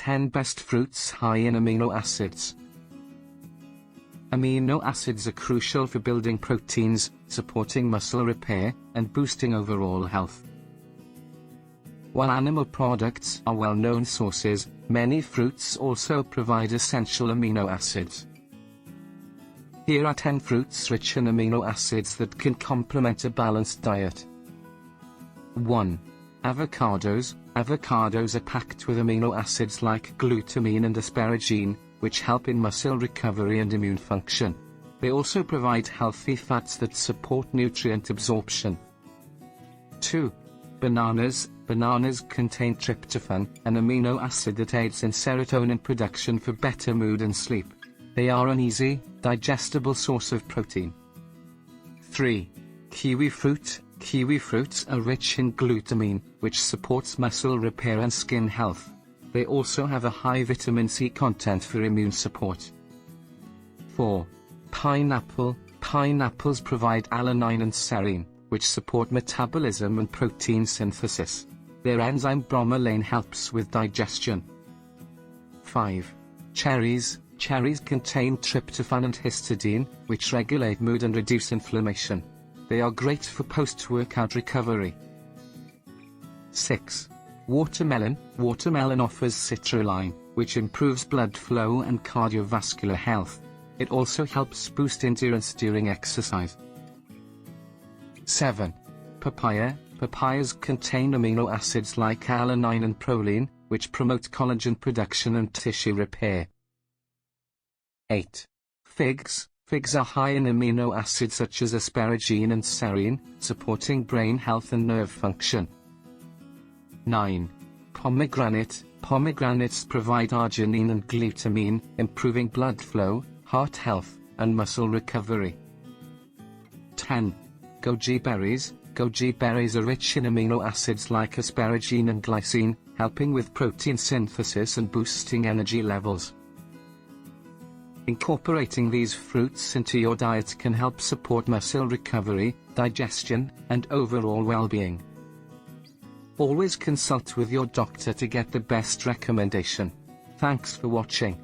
10 best fruits high in amino acids. Amino acids are crucial for building proteins, supporting muscle repair, and boosting overall health. While animal products are well-known sources, many fruits also provide essential amino acids. Here are 10 fruits rich in amino acids that can complement a balanced diet. 1. Avocados. Avocados are packed with amino acids like glutamine and asparagine, which help in muscle recovery and immune function. They also provide healthy fats that support nutrient absorption. 2. Bananas. Bananas contain tryptophan, an amino acid that aids in serotonin production for better mood and sleep. They are an easy, digestible source of protein. 3. Kiwi fruit. Kiwi fruits are rich in glutamine, which supports muscle repair and skin health. They also have a high vitamin C content for immune support. 4. Pineapple. Pineapples provide alanine and serine, which support metabolism and protein synthesis. Their enzyme bromelain helps with digestion. 5. Cherries. Cherries contain tryptophan and histidine, which regulate mood and reduce inflammation. They are great for post-workout recovery. 6. Watermelon. Watermelon offers citrulline, which improves blood flow and cardiovascular health. It also helps boost endurance during exercise. 7. Papaya. Papayas contain amino acids like alanine and proline, which promote collagen production and tissue repair. 8. Figs. Figs are high in amino acids such as asparagine and serine, supporting brain health and nerve function. 9. Pomegranate. Pomegranates provide arginine and glutamine, improving blood flow, heart health, and muscle recovery. 10. Goji berries. Goji berries are rich in amino acids like asparagine and glycine, helping with protein synthesis and boosting energy levels. Incorporating these fruits into your diet can help support muscle recovery, digestion, and overall well-being. Always consult with your doctor to get the best recommendation. Thanks for watching.